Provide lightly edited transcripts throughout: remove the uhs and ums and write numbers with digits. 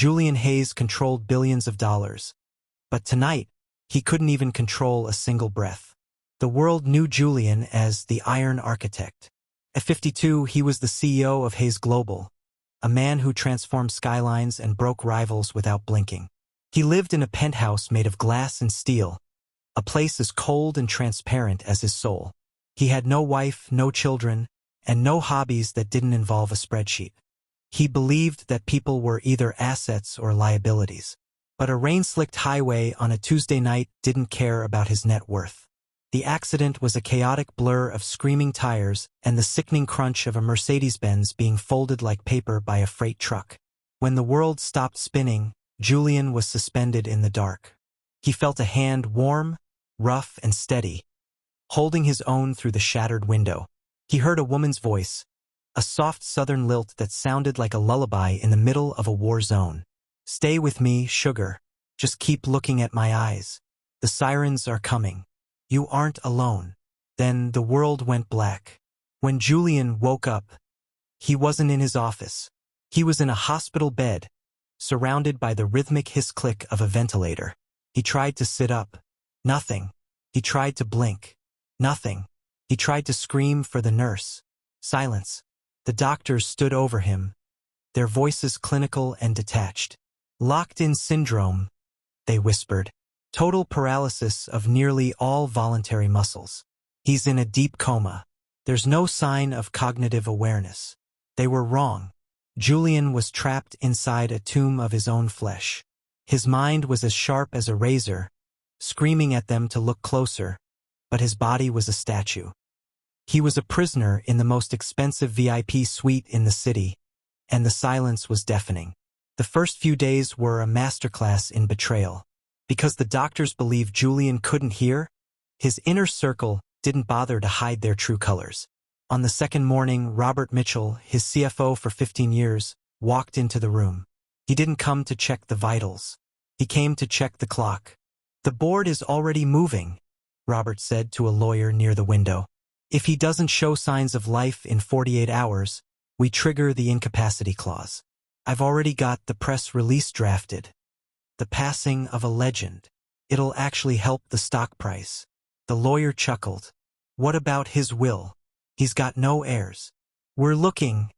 Julian Hayes controlled billions of dollars. But tonight, he couldn't even control a single breath. The world knew Julian as the Iron Architect. At 52, he was the CEO of Hayes Global, a man who transformed skylines and broke rivals without blinking. He lived in a penthouse made of glass and steel, a place as cold and transparent as his soul. He had no wife, no children, and no hobbies that didn't involve a spreadsheet. He believed that people were either assets or liabilities. But a rain-slicked highway on a Tuesday night didn't care about his net worth. The accident was a chaotic blur of screaming tires and the sickening crunch of a Mercedes-Benz being folded like paper by a freight truck. When the world stopped spinning, Julian was suspended in the dark. He felt a hand warm, rough, and steady, holding his own through the shattered window. He heard a woman's voice, a soft southern lilt that sounded like a lullaby in the middle of a war zone. "Stay with me, sugar. Just keep looking at my eyes. The sirens are coming. You aren't alone." Then the world went black. When Julian woke up, he wasn't in his office. He was in a hospital bed, surrounded by the rhythmic hiss-click of a ventilator. He tried to sit up. Nothing. He tried to blink. Nothing. He tried to scream for the nurse. Silence. The doctors stood over him, their voices clinical and detached. "Locked-in syndrome," they whispered. "Total paralysis of nearly all voluntary muscles. He's in a deep coma. There's no sign of cognitive awareness." They were wrong. Julian was trapped inside a tomb of his own flesh. His mind was as sharp as a razor, screaming at them to look closer, but his body was a statue. He was a prisoner in the most expensive VIP suite in the city, and the silence was deafening. The first few days were a masterclass in betrayal. Because the doctors believed Julian couldn't hear, his inner circle didn't bother to hide their true colors. On the second morning, Robert Mitchell, his CFO for 15 years, walked into the room. He didn't come to check the vitals. He came to check the clock. "The board is already moving," Robert said to a lawyer near the window. "If he doesn't show signs of life in 48 hours, we trigger the incapacity clause. I've already got the press release drafted. The passing of a legend. It'll actually help the stock price." The lawyer chuckled. "What about his will? He's got no heirs." "We're looking,"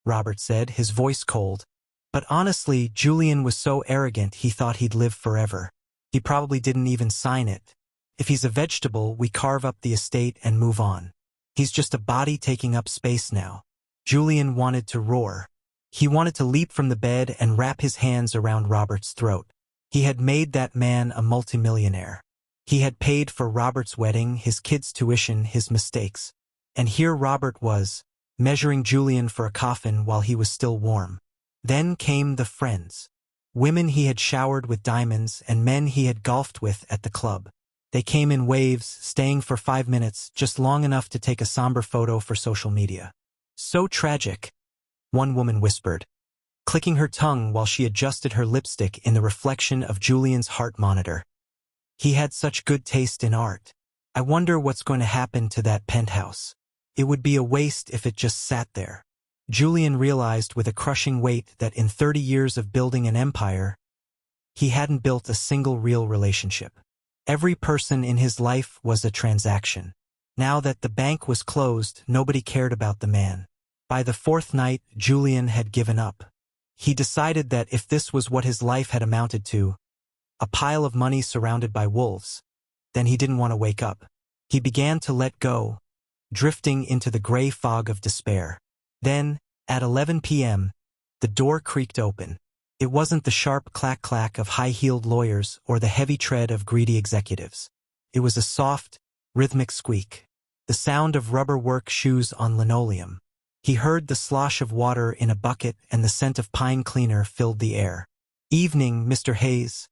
Robert said, his voice cold. But honestly, Julian was so arrogant he thought he'd live forever. He probably didn't even sign it. "If he's a vegetable, we carve up the estate and move on. He's just a body taking up space now." Julian wanted to roar. He wanted to leap from the bed and wrap his hands around Robert's throat. He had made that man a multimillionaire. He had paid for Robert's wedding, his kids' tuition, his mistakes. And here Robert was, measuring Julian for a coffin while he was still warm. Then came the friends. Women he had showered with diamonds and men he had golfed with at the club. They came in waves, staying for 5 minutes, just long enough to take a somber photo for social media. "So tragic," one woman whispered, clicking her tongue while she adjusted her lipstick in the reflection of Julian's heart monitor. "He had such good taste in art. I wonder what's going to happen to that penthouse. It would be a waste if it just sat there." Julian realized with a crushing weight that in 30 years of building an empire, he hadn't built a single real relationship. Every person in his life was a transaction. Now that the bank was closed, nobody cared about the man. By the fourth night, Julian had given up. He decided that if this was what his life had amounted to, a pile of money surrounded by wolves, then he didn't want to wake up. He began to let go, drifting into the gray fog of despair. Then, at 11 p.m., the door creaked open. It wasn't the sharp clack-clack of high-heeled lawyers or the heavy tread of greedy executives. It was a soft, rhythmic squeak, the sound of rubber work shoes on linoleum. He heard the slosh of water in a bucket and the scent of pine cleaner filled the air. "Evening, Mr. Hayes,"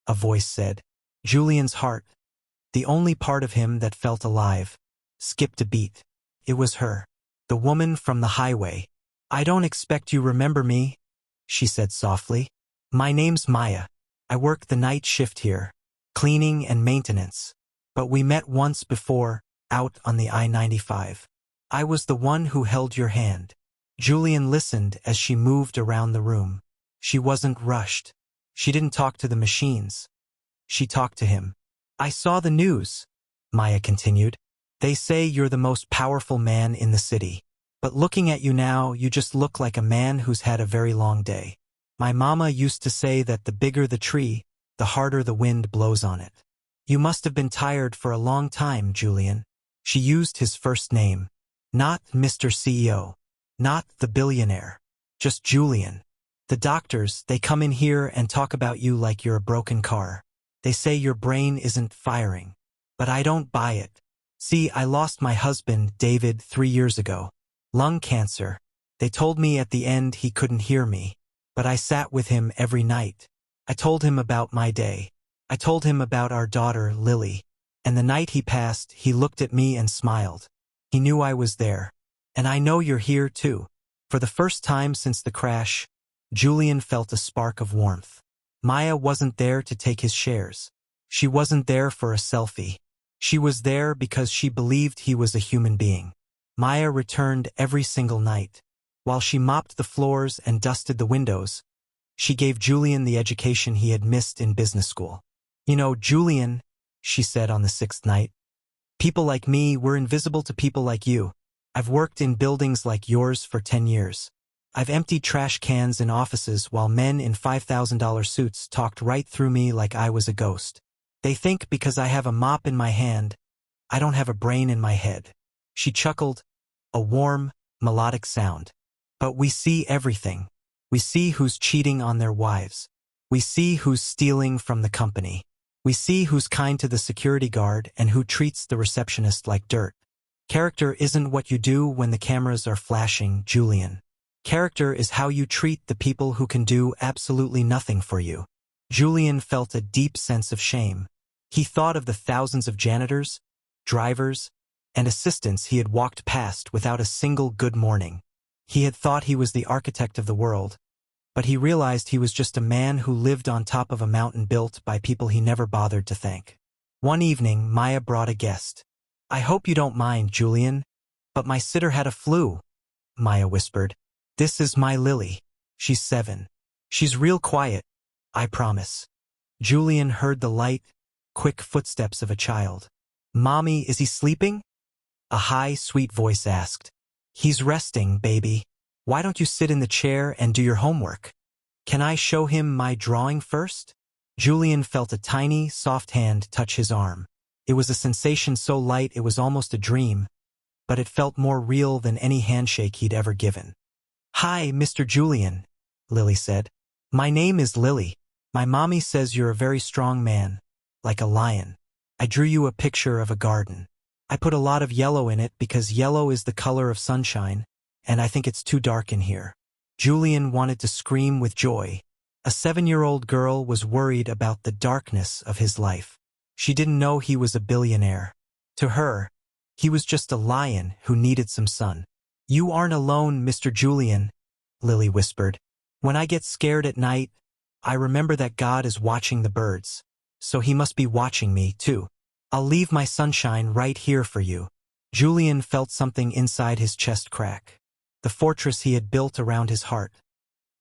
a voice said. Julian's heart, the only part of him that felt alive, skipped a beat. It was her, the woman from the highway. "I don't expect you remember me," she said softly. "My name's Maya. I work the night shift here, cleaning and maintenance. But we met once before, out on the I-95. I was the one who held your hand." Julian listened as she moved around the room. She wasn't rushed. She didn't talk to the machines. She talked to him. I saw the news, Maya continued. They say you're the most powerful man in the city. But looking at you now, you just look like a man who's had a very long day. My mama used to say that the bigger the tree, the harder the wind blows on it. You must have been tired for a long time, Julian. She used his first name. Not Mr. CEO. Not the billionaire. Just Julian. The doctors, they come in here and talk about you like you're a broken car. They say your brain isn't firing. But I don't buy it. See, I lost my husband, David, 3 years ago. Lung cancer. They told me at the end he couldn't hear me. But I sat with him every night. I told him about my day. I told him about our daughter, Lily. And the night he passed, he looked at me and smiled. He knew I was there. And I know you're here too. For the first time since the crash, Julian felt a spark of warmth. Maya wasn't there to take his shares. She wasn't there for a selfie. She was there because she believed he was a human being. Maya returned every single night. While she mopped the floors and dusted the windows, she gave Julian the education he had missed in business school. You know, Julian, she said on the 6th night, people like me, we're invisible to people like you. I've worked in buildings like yours for 10 years. I've emptied trash cans in offices while men in $5,000 suits talked right through me like I was a ghost. They think because I have a mop in my hand, I don't have a brain in my head. She chuckled, a warm, melodic sound. But we see everything. We see who's cheating on their wives. We see who's stealing from the company. We see who's kind to the security guard and who treats the receptionist like dirt. Character isn't what you do when the cameras are flashing, Julian. Character is how you treat the people who can do absolutely nothing for you. Julian felt a deep sense of shame. He thought of the thousands of janitors, drivers, and assistants he had walked past without a single good morning. He had thought he was the architect of the world, but he realized he was just a man who lived on top of a mountain built by people he never bothered to thank. One evening, Maya brought a guest. I hope you don't mind, Julian, but my sitter had a flu, Maya whispered. This is my Lily. She's 7. She's real quiet, I promise. Julian heard the light, quick footsteps of a child. Mommy, is he sleeping? A high, sweet voice asked. He's resting, baby. Why don't you sit in the chair and do your homework? Can I show him my drawing first? Julian felt a tiny, soft hand touch his arm. It was a sensation so light it was almost a dream, but it felt more real than any handshake he'd ever given. Hi, Mr. Julian, Lily said. My name is Lily. My mommy says you're a very strong man, like a lion. I drew you a picture of a garden. I put a lot of yellow in it because yellow is the color of sunshine, and I think it's too dark in here. Julian wanted to scream with joy. A 7-year-old girl was worried about the darkness of his life. She didn't know he was a billionaire. To her, he was just a lion who needed some sun. You aren't alone, Mr. Julian, Lily whispered. When I get scared at night, I remember that God is watching the birds, so he must be watching me, too. I'll leave my sunshine right here for you. Julian felt something inside his chest crack. The fortress he had built around his heart,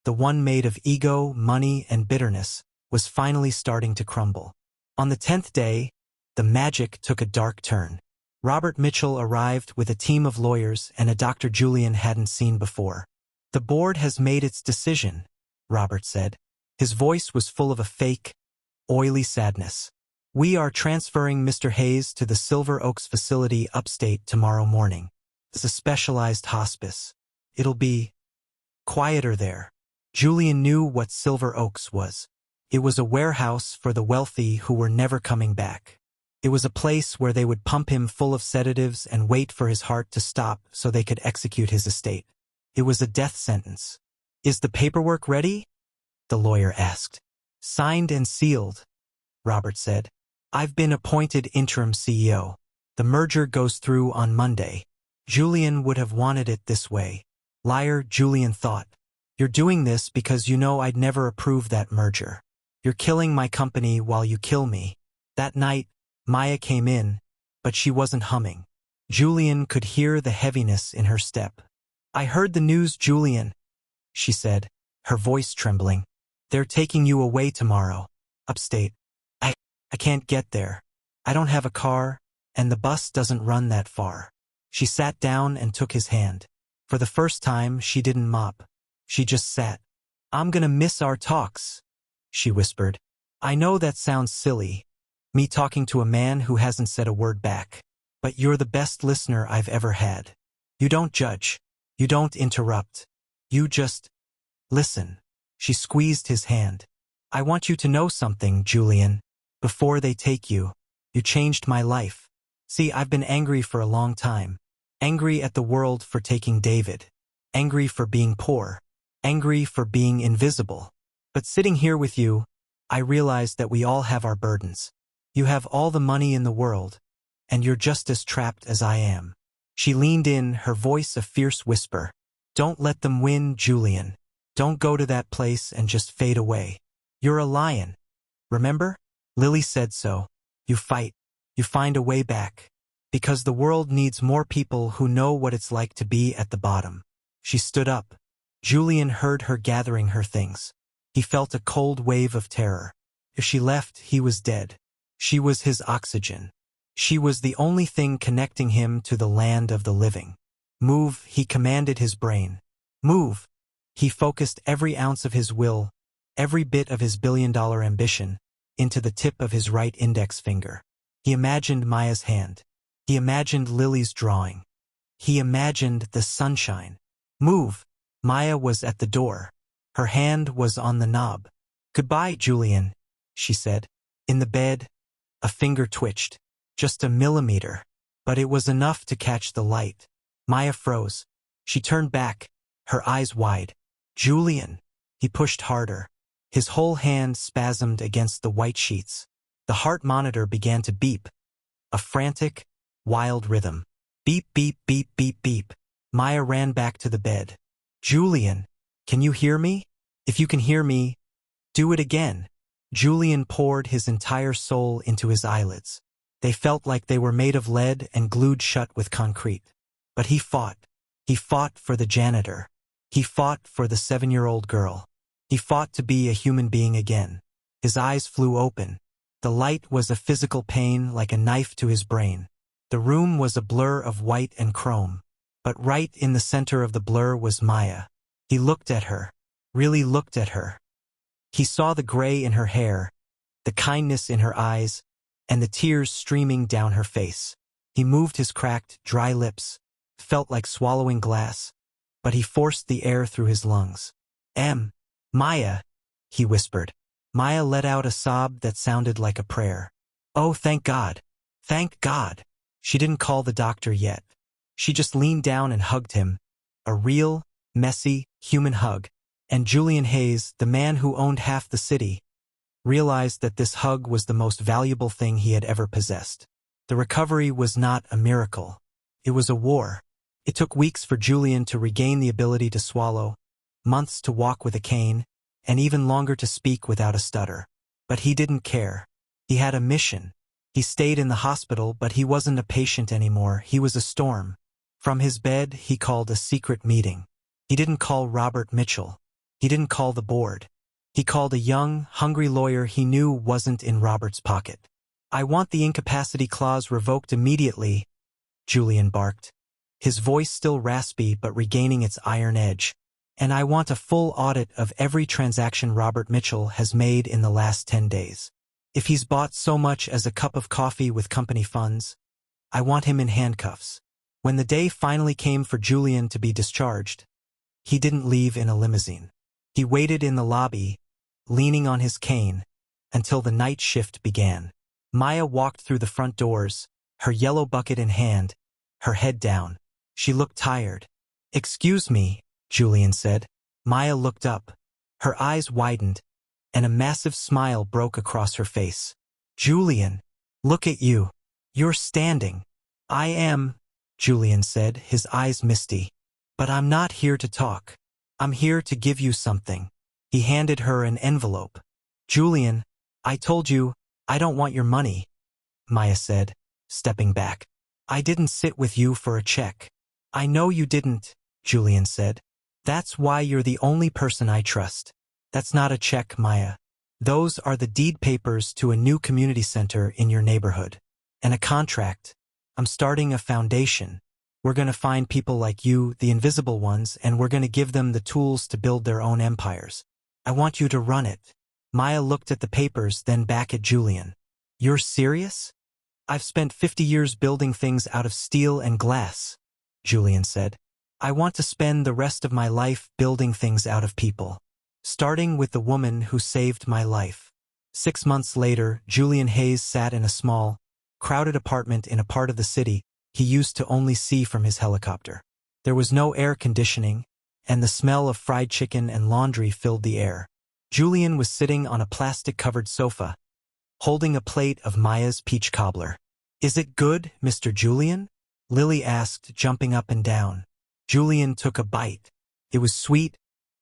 the one made of ego, money, and bitterness, was finally starting to crumble. On the 10th day, the magic took a dark turn. Robert Mitchell arrived with a team of lawyers and a doctor Julian hadn't seen before. The board has made its decision, Robert said. His voice was full of a fake, oily sadness. We are transferring Mr. Hayes to the Silver Oaks facility upstate tomorrow morning. It's a specialized hospice. It'll be quieter there. Julian knew what Silver Oaks was. It was a warehouse for the wealthy who were never coming back. It was a place where they would pump him full of sedatives and wait for his heart to stop so they could execute his estate. It was a death sentence. Is the paperwork ready? The lawyer asked. Signed and sealed, Robert said. I've been appointed interim CEO. The merger goes through on Monday. Julian would have wanted it this way. Liar, Julian thought. You're doing this because you know I'd never approve that merger. You're killing my company while you kill me. That night, Maya came in, but she wasn't humming. Julian could hear the heaviness in her step. I heard the news, Julian, she said, her voice trembling. They're taking you away tomorrow. Upstate. I can't get there. I don't have a car, and the bus doesn't run that far. She sat down and took his hand. For the first time, she didn't mop. She just sat. I'm gonna miss our talks, she whispered. I know that sounds silly, me talking to a man who hasn't said a word back. But you're the best listener I've ever had. You don't judge. You don't interrupt. You just listen. She squeezed his hand. I want you to know something, Julian. Before they take you, you changed my life. See, I've been angry for a long time. Angry at the world for taking David. Angry for being poor. Angry for being invisible. But sitting here with you, I realized that we all have our burdens. You have all the money in the world, and you're just as trapped as I am. She leaned in, her voice a fierce whisper. Don't let them win, Julian. Don't go to that place and just fade away. You're a lion. Remember? Lily said so. You fight. You find a way back. Because the world needs more people who know what it's like to be at the bottom. She stood up. Julian heard her gathering her things. He felt a cold wave of terror. If she left, he was dead. She was his oxygen. She was the only thing connecting him to the land of the living. Move, he commanded his brain. Move. He focused every ounce of his will, every bit of his billion-dollar ambition, into the tip of his right index finger. He imagined Maya's hand. He imagined Lily's drawing. He imagined the sunshine. Move. Maya was at the door. Her hand was on the knob. Goodbye, Julian, she said. In the bed, a finger twitched. Just a millimeter. But it was enough to catch the light. Maya froze. She turned back, her eyes wide. Julian. He pushed harder. His whole hand spasmed against the white sheets. The heart monitor began to beep. A frantic, wild rhythm. Beep, beep, beep, beep, beep. Maya ran back to the bed. Julian, can you hear me? If you can hear me, do it again. Julian poured his entire soul into his eyelids. They felt like they were made of lead and glued shut with concrete. But he fought. He fought for the janitor. He fought for the 7-year-old girl. He fought to be a human being again. His eyes flew open. The light was a physical pain like a knife to his brain. The room was a blur of white and chrome. But right in the center of the blur was Maya. He looked at her. Really looked at her. He saw the gray in her hair, the kindness in her eyes, and the tears streaming down her face. He moved his cracked, dry lips, felt like swallowing glass, but he forced the air through his lungs. Maya, he whispered. Maya let out a sob that sounded like a prayer. Oh, thank God. Thank God. She didn't call the doctor yet. She just leaned down and hugged him. A real, messy, human hug. And Julian Hayes, the man who owned half the city, realized that this hug was the most valuable thing he had ever possessed. The recovery was not a miracle. It was a war. It took weeks for Julian to regain the ability to swallow, months to walk with a cane, and even longer to speak without a stutter. But he didn't care. He had a mission. He stayed in the hospital, but he wasn't a patient anymore. He was a storm. From his bed, he called a secret meeting. He didn't call Robert Mitchell. He didn't call the board. He called a young, hungry lawyer he knew wasn't in Robert's pocket. I want the incapacity clause revoked immediately, Julian barked. His voice still raspy but regaining its iron edge. And I want a full audit of every transaction Robert Mitchell has made in the last 10 days. If he's bought so much as a cup of coffee with company funds, I want him in handcuffs. When the day finally came for Julian to be discharged, he didn't leave in a limousine. He waited in the lobby, leaning on his cane, until the night shift began. Maya walked through the front doors, her yellow bucket in hand, her head down. She looked tired. Excuse me, Julian said. Maya looked up. Her eyes widened, and a massive smile broke across her face. Julian, look at you. You're standing. I am, Julian said, his eyes misty. But I'm not here to talk. I'm here to give you something. He handed her an envelope. Julian, I told you, I don't want your money, Maya said, stepping back. I didn't sit with you for a check. I know you didn't, Julian said. That's why you're the only person I trust. That's not a check, Maya. Those are the deed papers to a new community center in your neighborhood. And a contract. I'm starting a foundation. We're going to find people like you, the invisible ones, and we're going to give them the tools to build their own empires. I want you to run it. Maya looked at the papers, then back at Julian. You're serious? I've spent 50 years building things out of steel and glass, Julian said. I want to spend the rest of my life building things out of people. Starting with the woman who saved my life. 6 months later, Julian Hayes sat in a small, crowded apartment in a part of the city he used to only see from his helicopter. There was no air conditioning, and the smell of fried chicken and laundry filled the air. Julian was sitting on a plastic-covered sofa, holding a plate of Maya's peach cobbler. Is it good, Mr. Julian? Lily asked, jumping up and down. Julian took a bite. It was sweet,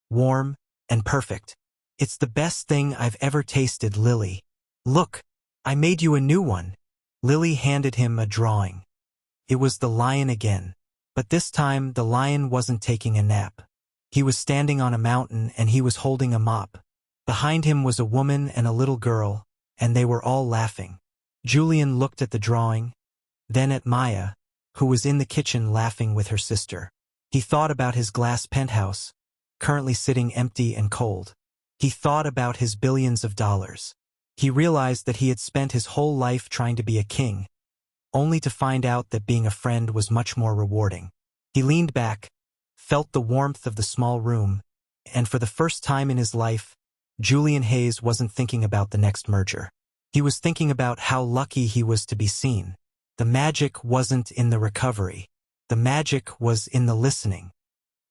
warm, and perfect. It's the best thing I've ever tasted, Lily. Look, I made you a new one. Lily handed him a drawing. It was the lion again. But this time the lion wasn't taking a nap. He was standing on a mountain and he was holding a mop. Behind him was a woman and a little girl, and they were all laughing. Julian looked at the drawing, then at Maya, who was in the kitchen laughing with her sister. He thought about his glass penthouse, currently sitting empty and cold. He thought about his billions of dollars. He realized that he had spent his whole life trying to be a king, only to find out that being a friend was much more rewarding. He leaned back, felt the warmth of the small room, and for the first time in his life, Julian Hayes wasn't thinking about the next merger. He was thinking about how lucky he was to be seen. The magic wasn't in the recovery. The magic was in the listening.